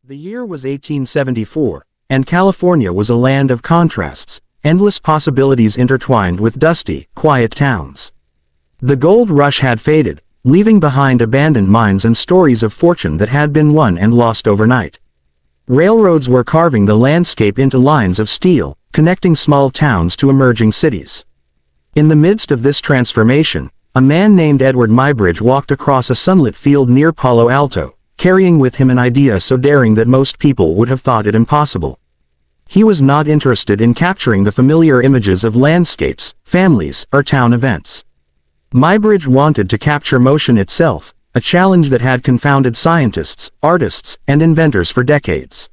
The year was 1874, and California was a land of contrasts, endless possibilities intertwined with dusty, quiet towns. The gold rush had faded, leaving behind abandoned mines and stories of fortune that had been won and lost overnight. Railroads were carving the landscape into lines of steel, connecting small towns to emerging cities. In the midst of this transformation, a man named Edward Muybridge walked across a sunlit field near Palo Alto, carrying with him an idea so daring that most people would have thought it impossible. He was not interested in capturing the familiar images of landscapes, families, or town events. Muybridge wanted to capture motion itself, a challenge that had confounded scientists, artists, and inventors for decades.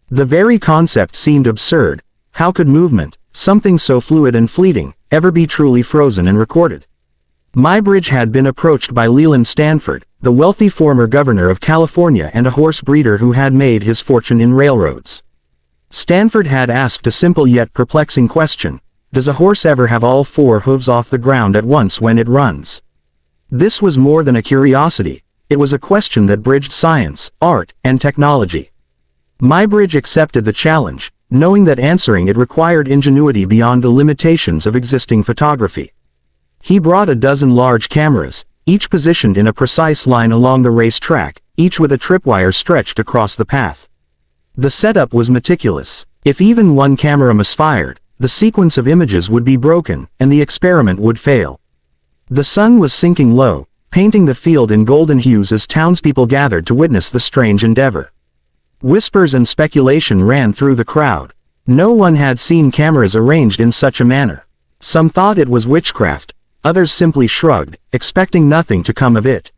The very concept seemed absurd. How could movement, something so fluid and fleeting, ever be truly frozen and recorded? Muybridge had been approached by Leland Stanford, the wealthy former governor of California and a horse breeder who had made his fortune in railroads. Stanford had asked a simple yet perplexing question: does a horse ever have all four hooves off the ground at once when it runs? This was more than a curiosity. It was a question that bridged science, art, and technology. Muybridge accepted the challenge, knowing that answering it required ingenuity beyond the limitations of existing photography. He brought a dozen large cameras, each positioned in a precise line along the race track, each with a tripwire stretched across the path. The setup was meticulous. If even one camera misfired, the sequence of images would be broken, and the experiment would fail. The sun was sinking low, painting the field in golden hues as townspeople gathered to witness the strange endeavor. Whispers and speculation ran through the crowd. No one had seen cameras arranged in such a manner. Some thought it was witchcraft, others simply shrugged, expecting nothing to come of it.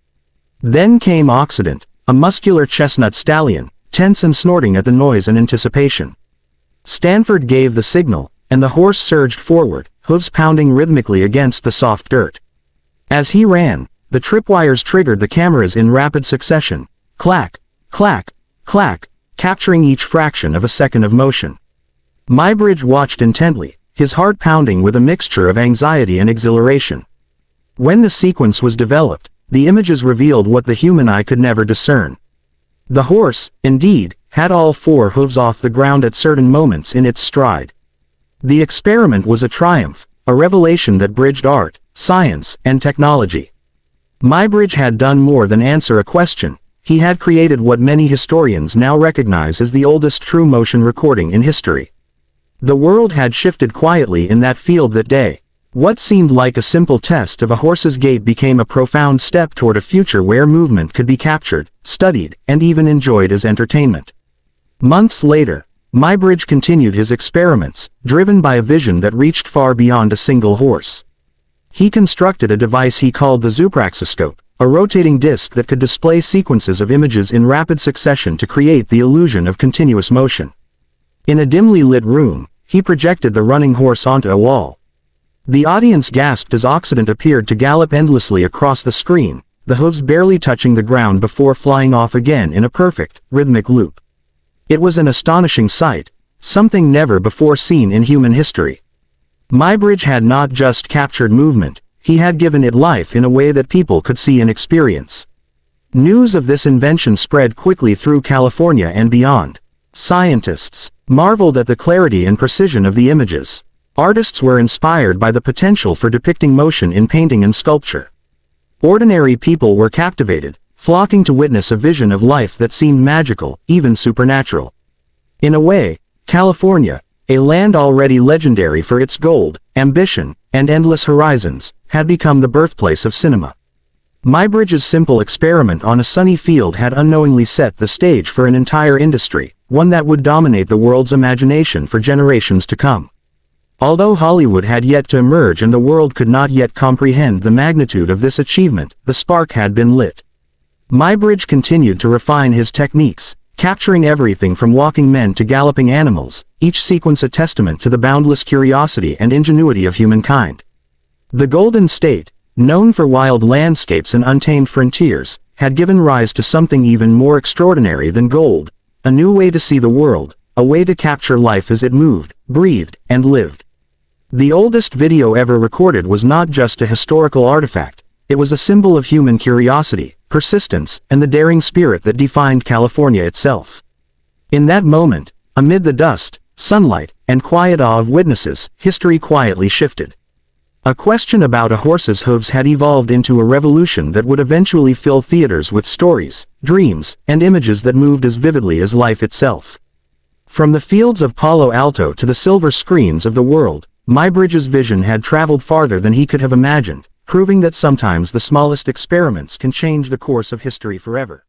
Then came Occident, a muscular chestnut stallion, tense and snorting at the noise and anticipation. Stanford gave the signal, and the horse surged forward, hooves pounding rhythmically against the soft dirt. As he ran, the tripwires triggered the cameras in rapid succession, clack, clack, clack, capturing each fraction of a second of motion. Muybridge watched intently, his heart pounding with a mixture of anxiety and exhilaration. When the sequence was developed, the images revealed what the human eye could never discern. The horse, indeed, had all four hooves off the ground at certain moments in its stride. The experiment was a triumph, a revelation that bridged art, science, and technology. Muybridge had done more than answer a question. He had created what many historians now recognize as the oldest true motion recording in history. The world had shifted quietly in that field that day. What seemed like a simple test of a horse's gait became a profound step toward a future where movement could be captured, studied, and even enjoyed as entertainment. Months later, Muybridge continued his experiments, driven by a vision that reached far beyond a single horse. He constructed a device he called the zoopraxiscope, a rotating disc that could display sequences of images in rapid succession to create the illusion of continuous motion. In a dimly lit room, he projected the running horse onto a wall. The audience gasped as Occident appeared to gallop endlessly across the screen, the hooves barely touching the ground before flying off again in a perfect, rhythmic loop. It was an astonishing sight, something never before seen in human history. Muybridge had not just captured movement, he had given it life in a way that people could see and experience. News of this invention spread quickly through California and beyond. Scientists marveled at the clarity and precision of the images. Artists were inspired by the potential for depicting motion in painting and sculpture. Ordinary people were captivated, flocking to witness a vision of life that seemed magical, even supernatural. In a way, California, a land already legendary for its gold, ambition, and endless horizons, had become the birthplace of cinema. Muybridge's simple experiment on a sunny field had unknowingly set the stage for an entire industry, one that would dominate the world's imagination for generations to come. Although Hollywood had yet to emerge and the world could not yet comprehend the magnitude of this achievement, the spark had been lit. Muybridge continued to refine his techniques, capturing everything from walking men to galloping animals, each sequence a testament to the boundless curiosity and ingenuity of humankind. The Golden State, known for wild landscapes and untamed frontiers, had given rise to something even more extraordinary than gold, a new way to see the world, a way to capture life as it moved, breathed, and lived. The oldest video ever recorded was not just a historical artifact, it was a symbol of human curiosity, persistence, and the daring spirit that defined California itself. In that moment, amid the dust, sunlight, and quiet awe of witnesses, history quietly shifted. A question about a horse's hooves had evolved into a revolution that would eventually fill theaters with stories, dreams, and images that moved as vividly as life itself. From the fields of Palo Alto to the silver screens of the world, Muybridge's vision had traveled farther than he could have imagined, proving that sometimes the smallest experiments can change the course of history forever.